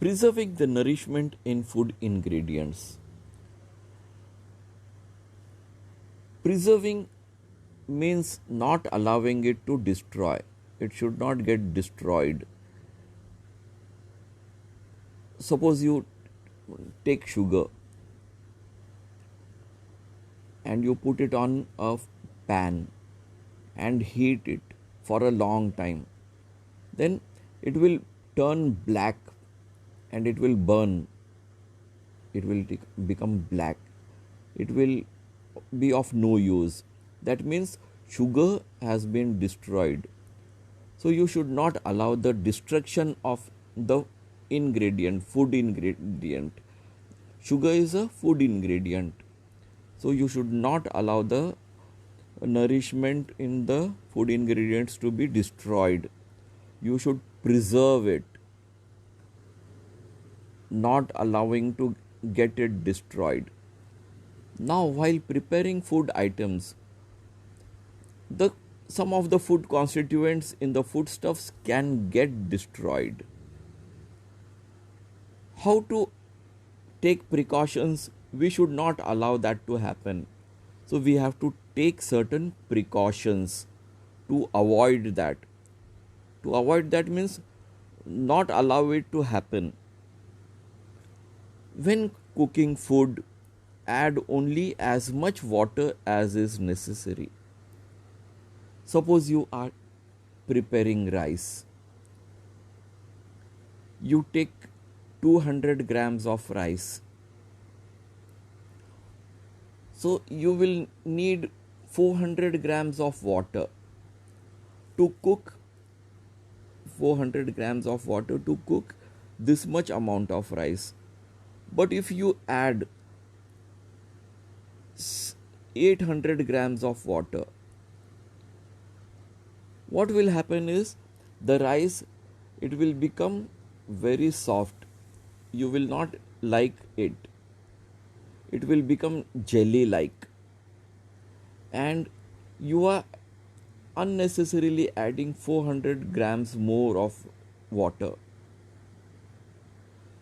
Preserving the nourishment in food ingredients. Preserving means not allowing it to destroy. It should not get destroyed. Suppose you take sugar and you put it on a pan and heat it for a long time, then it will turn black and it will burn. It will become black. It will be of no use. That means sugar has been destroyed. So you should not allow the destruction of the ingredient, food ingredient. Sugar is a food ingredient. So you should not allow the nourishment in the food ingredients to be destroyed. You should preserve it, not allowing to get it destroyed. Now, while preparing food items, the some of the food constituents in the foodstuffs can get destroyed. How to take precautions? We should not allow that to happen. So we have to take certain precautions to avoid that. To avoid that means not allow it to happen. When cooking food, add only as much water as is necessary. Suppose you are preparing rice. You take 200 grams of rice. So you will need 400 grams of water to cook 400 grams of water to cook this much amount of rice. But if you add 800 grams of water, what will happen is the rice, it will become very soft. You will not like it. It will become jelly like, and you are unnecessarily adding 400 grams more of water.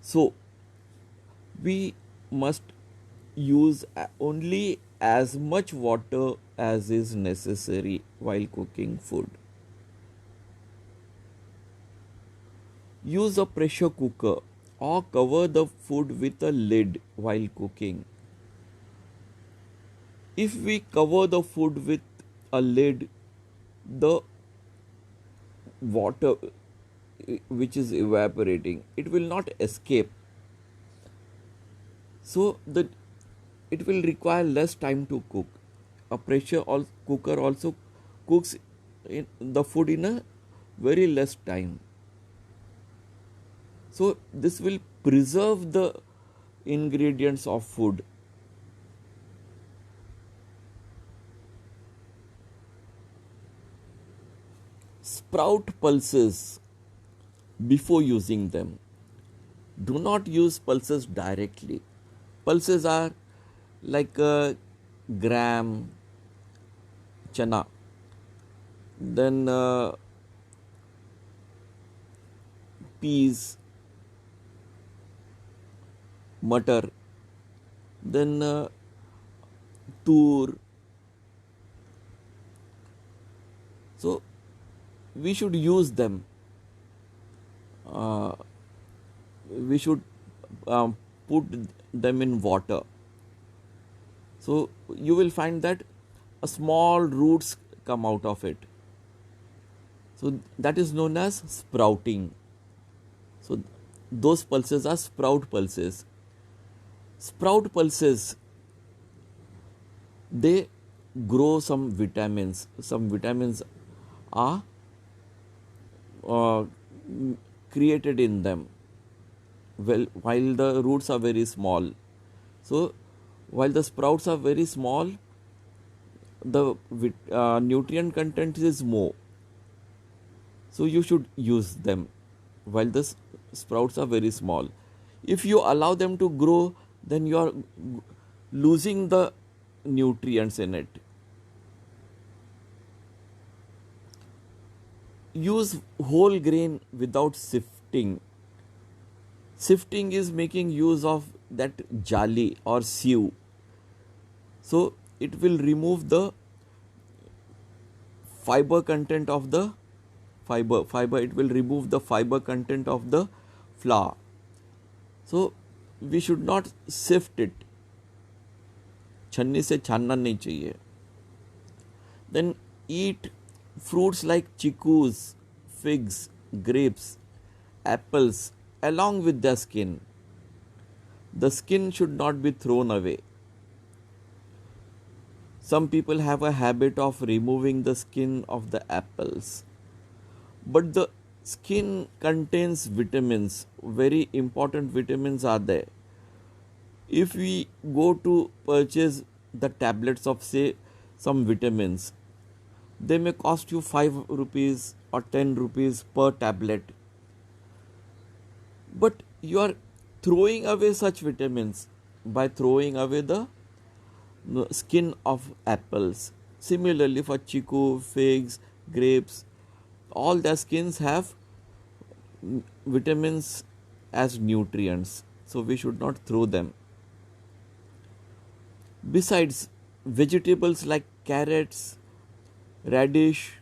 So we must use only as much water as is necessary while cooking food. Use a pressure cooker or cover the food with a lid while cooking. If we cover the food with a lid, the water which is evaporating, it will not escape. So it will require less time to cook. A pressure cooker also cooks the food in a very less time. So this will preserve the ingredients of food. Sprout pulses before using them. Do not use pulses directly. Pulses are like gram, chana, then peas, matar, then tur. So we should use them. We should put them in water. So you will find that a small roots come out of it. So that is known as sprouting. So those pulses are sprout pulses. Sprout pulses, they grow some vitamins. Some vitamins are created in them. Well, while the roots are very small. So while the sprouts are very small, the nutrient content is more. So you should use them while the sprouts are very small. If you allow them to grow, then you are losing the nutrients in it. Use whole grain without sifting. Sifting is making use of that jali or sieve. So it will remove the fiber content of the fiber it will remove the fiber content of the flour. So we should not sift it, छन्नी से छानना नहीं चाहिए. Then eat fruits like chickus, figs, grapes, apples along with the skin. The skin should not be thrown away. Some people have a habit of removing the skin of the apples. But the skin contains vitamins, very important vitamins are there. If we go to purchase the tablets of, say, some vitamins, they may cost you 5 rupees or 10 rupees per tablet. But you are throwing away such vitamins by throwing away the skin of apples. Similarly, for chiku, figs, grapes, all their skins have vitamins as nutrients, so we should not throw them. Besides, vegetables like carrots, radish,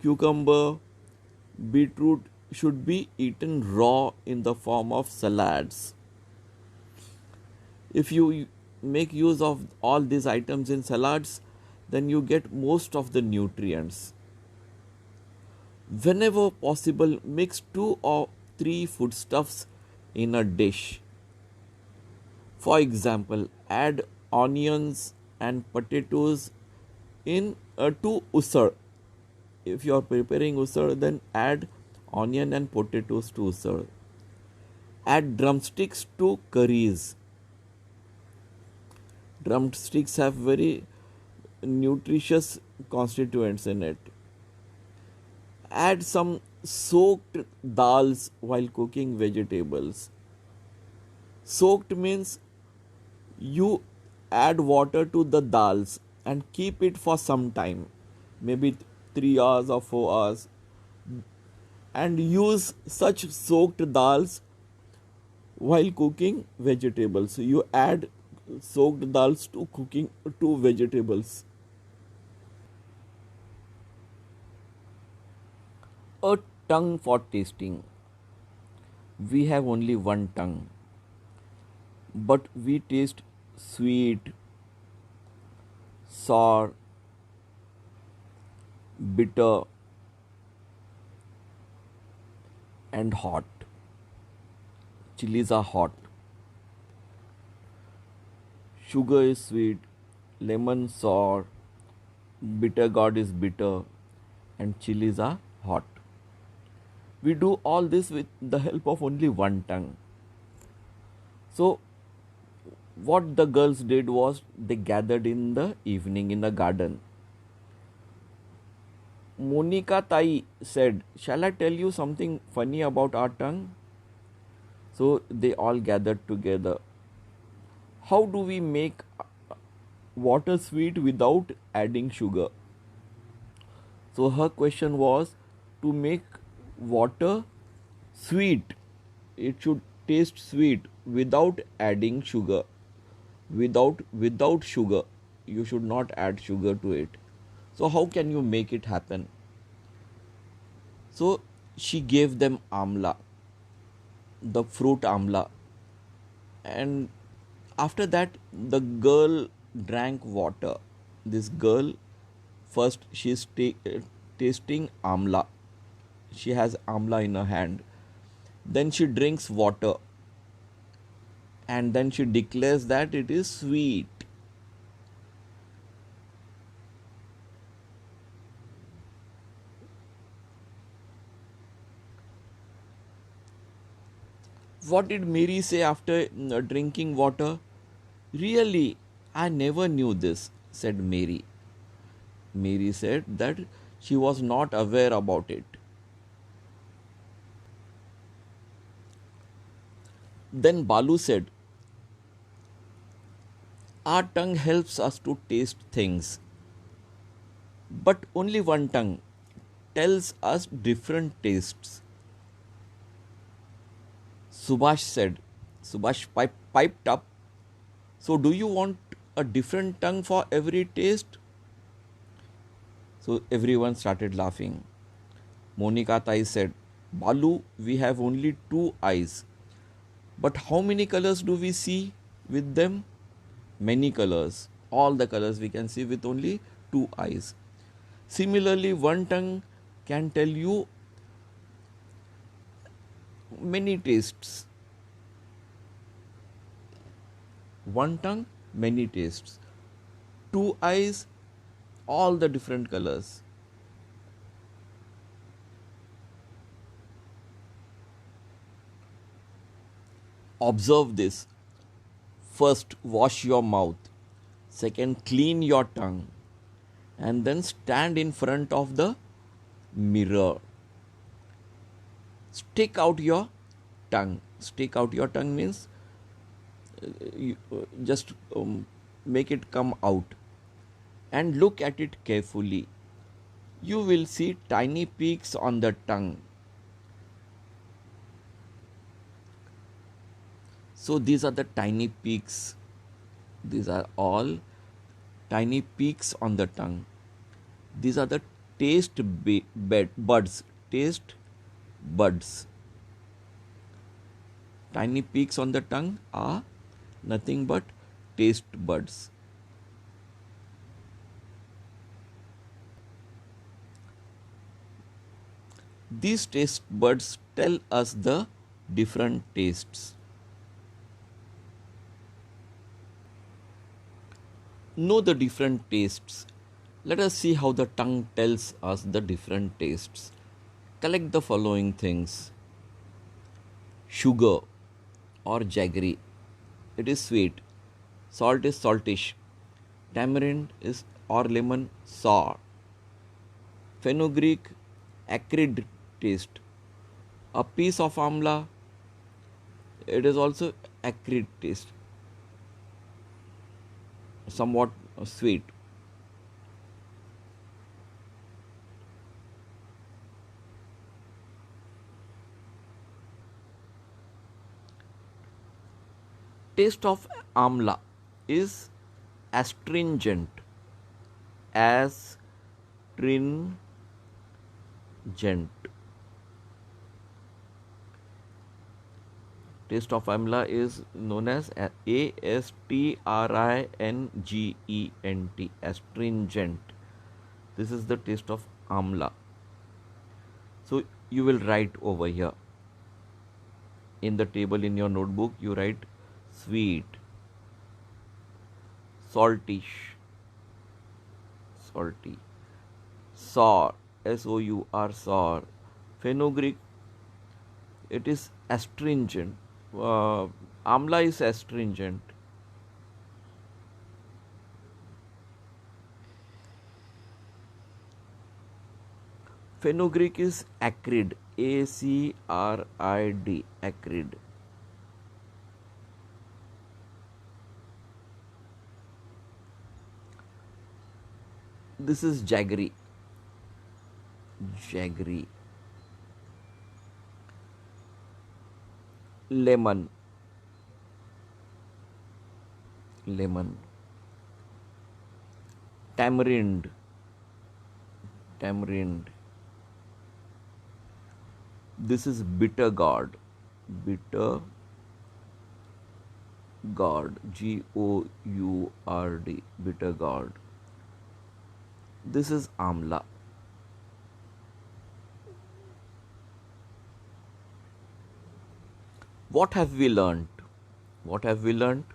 cucumber, beetroot should be eaten raw in the form of salads. If you make use of all these items in salads, then you get most of the nutrients. Whenever possible, mix 2 or 3 foodstuffs in a dish. For example, add onions and potatoes to usar. If you are preparing usar, then add onion and potatoes to usar. Add drumsticks to curries. Drumsticks have very nutritious constituents in it. Add some soaked dals while cooking vegetables. Soaked means you add water to the dals and keep it for some time, maybe 3 hours or 4 hours, and use such soaked dals while cooking vegetables. So you add soaked dals to cooking to vegetables. A tongue for tasting. We have only one tongue, but we taste sweet, sour, bitter, and hot. Chilies are hot. Sugar is sweet, lemon sour, bitter gourd is bitter, and chilies are hot. We do all this with the help of only one tongue. So, what the girls did was they gathered in the evening in the garden. Monica Tai said, "Shall I tell you something funny about our tongue?" So they all gathered together. How do we make water sweet without adding sugar? So her question was, to make water sweet, it should taste sweet without adding sugar. Without sugar, you should not add sugar to it. So how can you make it happen? So she gave them amla, the fruit amla, and after that the girl drank water. This girl, first she is tasting amla. She has amla in her hand. Then she drinks water, and then she declares that it is sweet. What did Mary say after drinking water? "Really, I never knew this," said Mary. Mary said that she was not aware about it. Then Balu said, "Our tongue helps us to taste things, but only one tongue tells us different tastes." Subhash said. Subhash piped up. So, do you want a different tongue for every taste? So, everyone started laughing. Monica Tai said, Balu, we have only two eyes. But how many colors do we see with them? Many colors. All the colors we can see with only two eyes. Similarly, one tongue can tell you many tastes. One tongue, many tastes. Two eyes, all the different colors. Observe this. First, wash your mouth. Second, clean your tongue. And then stand in front of the mirror. Stick out your tongue. Stick out your tongue means just make it come out. And look at it carefully. You will see tiny peaks on the tongue. So these are the tiny peaks. These are all tiny peaks on the tongue. These are the taste buds. Taste buds. Tiny peaks on the tongue are nothing but taste buds. These taste buds tell us the different tastes. Know the different tastes. Let us see how the tongue tells us the different tastes. Collect the following things. Sugar or jaggery, it is sweet. Salt is saltish. Tamarind is or lemon, sour. Fenugreek, acrid taste. A piece of amla, it is also acrid taste, somewhat sweet. Taste of amla is astringent. Astringent. Taste of amla is known as astringent. Astringent. This is the taste of amla. So you will write over here. In the table in your notebook, you write sweet, saltish, salty, sour, sour, sour. Fenugreek, it is astringent. Amla is astringent. Fenugreek is acrid. Acrid. Acrid. This is jaggery. Jaggery. Lemon. Lemon. Tamarind. Tamarind. This is bitter gourd. Bitter gourd. Gourd. Bitter gourd. This is amla. What have we learnt? What have we learnt?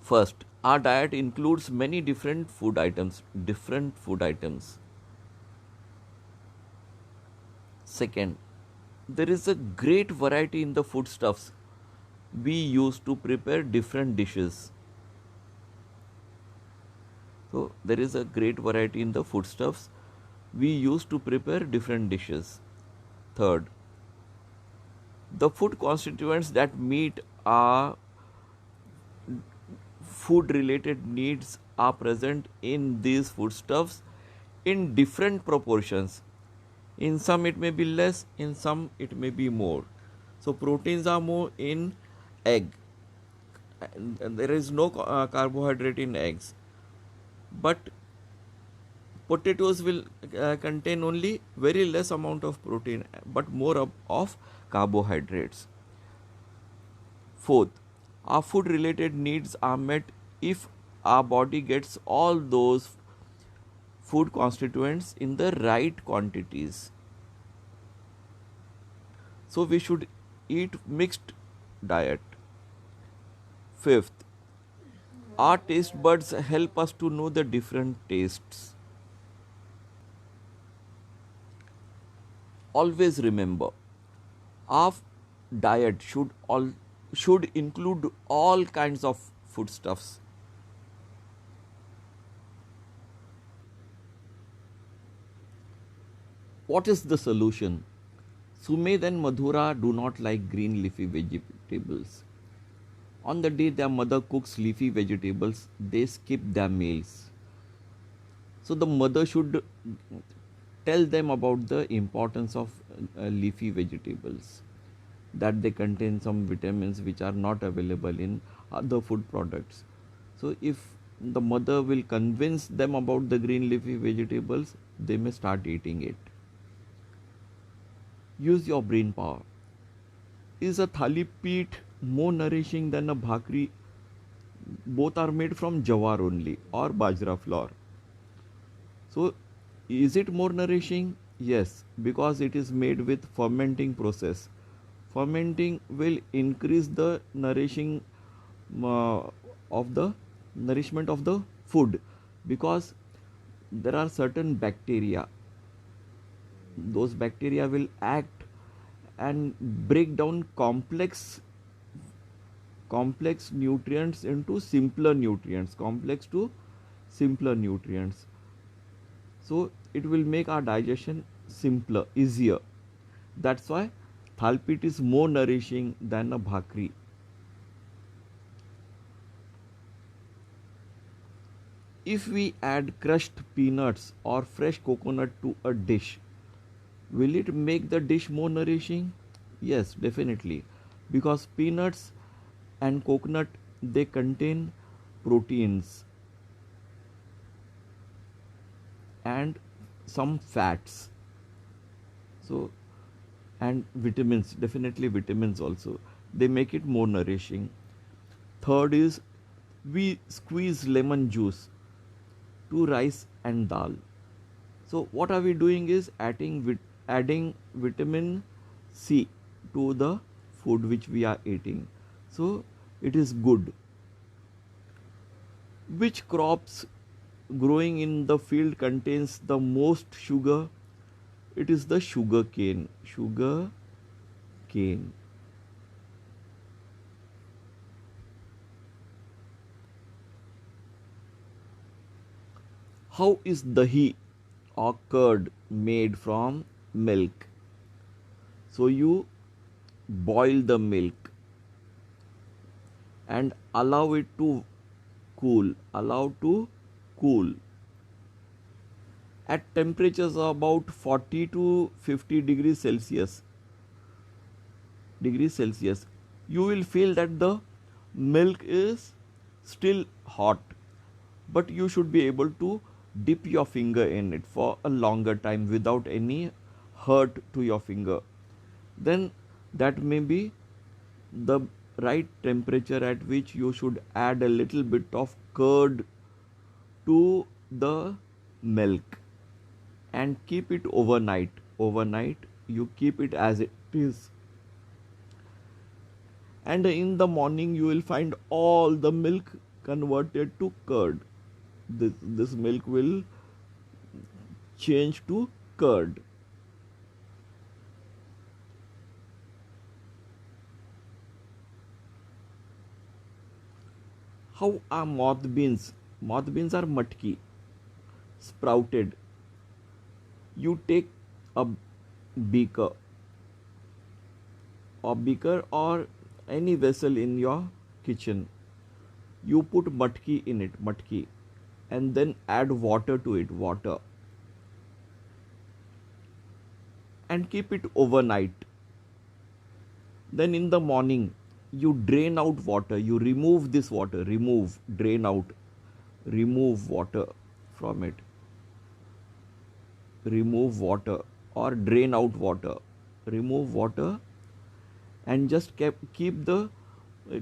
First, our diet includes many different food items. Second, there is a great variety in the foodstuffs we use to prepare different dishes. So, there is a great variety in the foodstuffs we use to prepare different dishes. Third, the food constituents that meet our food related needs are present in these foodstuffs in different proportions. In some it may be less, in some it may be more. So proteins are more in egg, and there is no carbohydrate in eggs. But potatoes will contain only very less amount of protein but more of carbohydrates. Fourth, our food related needs are met if our body gets all those food constituents in the right quantities. So we should eat mixed diet. Fifth, our taste buds help us to know the different tastes. Always remember, our diet should include all kinds of foodstuffs. What is the solution? Sumed and Madhura do not like green leafy vegetables. On the day their mother cooks leafy vegetables, they skip their meals. So the mother should tell them about the importance of leafy vegetables, that they contain some vitamins which are not available in other food products. So if the mother will convince them about the green leafy vegetables, they may start eating it. Use your brain power. Is a thali peeth more nourishing than a bhakri? Both are made from jawar only or bajra flour. So is it more nourishing? Yes, because it is made with fermenting process. Fermenting will increase the uh, of the nourishment of the food, because there are certain bacteria. Those bacteria will act and break down complex nutrients into simpler nutrients, complex to simpler nutrients. So it will make our digestion simpler, easier. That's why thalpit is more nourishing than a bhakri. If we add crushed peanuts or fresh coconut to a dish, will it make the dish more nourishing? Yes, definitely. Because peanuts and coconut, they contain proteins and some fats. So, and vitamins, definitely vitamins also. They make it more nourishing. Third is, we squeeze lemon juice to rice and dal. So what are we doing is adding vitamin C to the food which we are eating. So it is good. Which crops growing in the field contains the most sugar? It is the sugar cane. Sugar cane. How is dahi or curd made from milk? So you boil the milk and allow it to allow to cool at temperatures of about 40 to 50 degrees Celsius. You will feel that the milk is still hot, but you should be able to dip your finger in it for a longer time without any hurt to your finger. Then that may be the right temperature at which you should add a little bit of curd to the milk and keep it overnight. Overnight, you keep it as it is, and in the morning you will find all the milk converted to curd. This milk will change to curd. How are moth beans? Moth beans are matki, sprouted. You take a beaker or any vessel in your kitchen. You put matki in it, matki, and then add water to it, water, and keep it overnight. Then in the morning, you drain out water, you remove this water, remove, drain out, remove water from it, remove water, or drain out water, remove water, and just keep the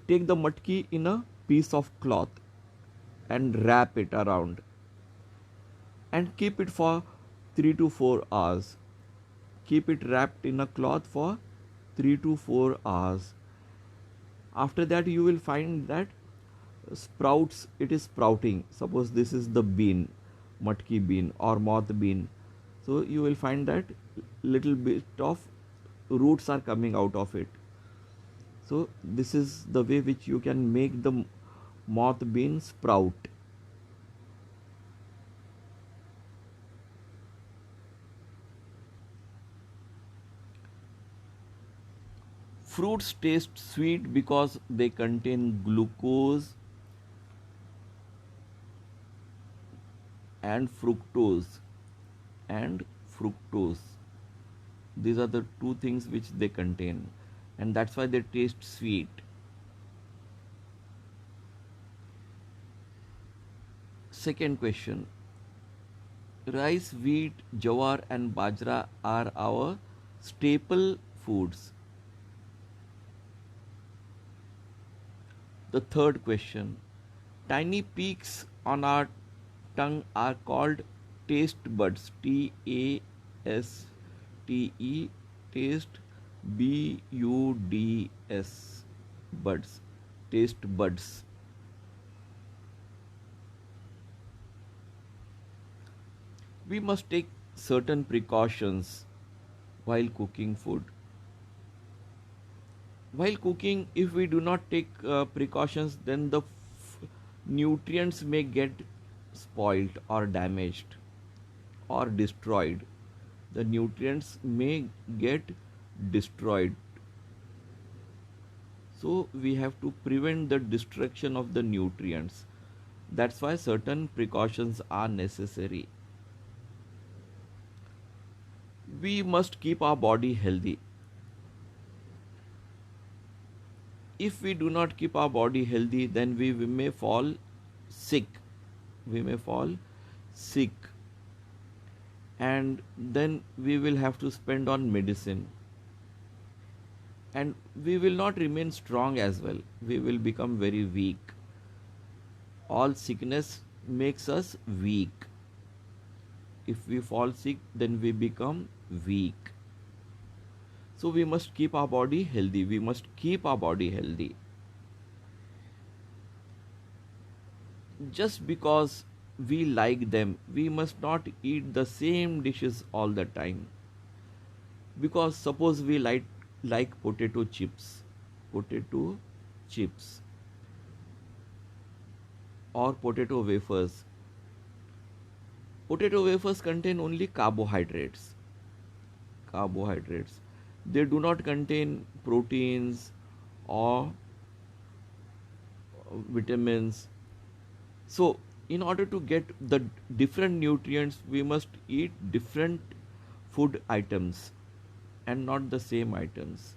take the matki in a piece of cloth and wrap it around and keep it for 3 to 4 hours. Keep it wrapped in a cloth for 3 to 4 hours. After that, you will find that sprouts, it is sprouting. Suppose this is the bean, matki bean or moth bean. So you will find that little bit of roots are coming out of it. So this is the way which you can make the moth bean sprout. Fruits taste sweet because they contain glucose and fructose and fructose. These are the two things which they contain, and that's why they taste sweet. Second question: rice, wheat, jawar and bajra are our staple foods. The third question: tiny peaks on our tongue are called taste buds. T-A-S-T-E, taste, B-U-D-S, buds, taste buds. We must take certain precautions while cooking food. While cooking, if we do not take precautions, then the nutrients may get spoiled or damaged or destroyed. The nutrients may get destroyed. So we have to prevent the destruction of the nutrients. That's why certain precautions are necessary. We must keep our body healthy. If we do not keep our body healthy, then we may fall sick. We may fall sick. And then we will have to spend on medicine. And we will not remain strong as well. We will become very weak. All sickness makes us weak. If we fall sick, then we become weak. So we must keep our body healthy. We must keep our body healthy. Just because we like them, we must not eat the same dishes all the time. Because suppose we like potato chips or potato wafers. Potato wafers contain only carbohydrates. They do not contain proteins or vitamins. So, in order to get the different nutrients, we must eat different food items and not the same items.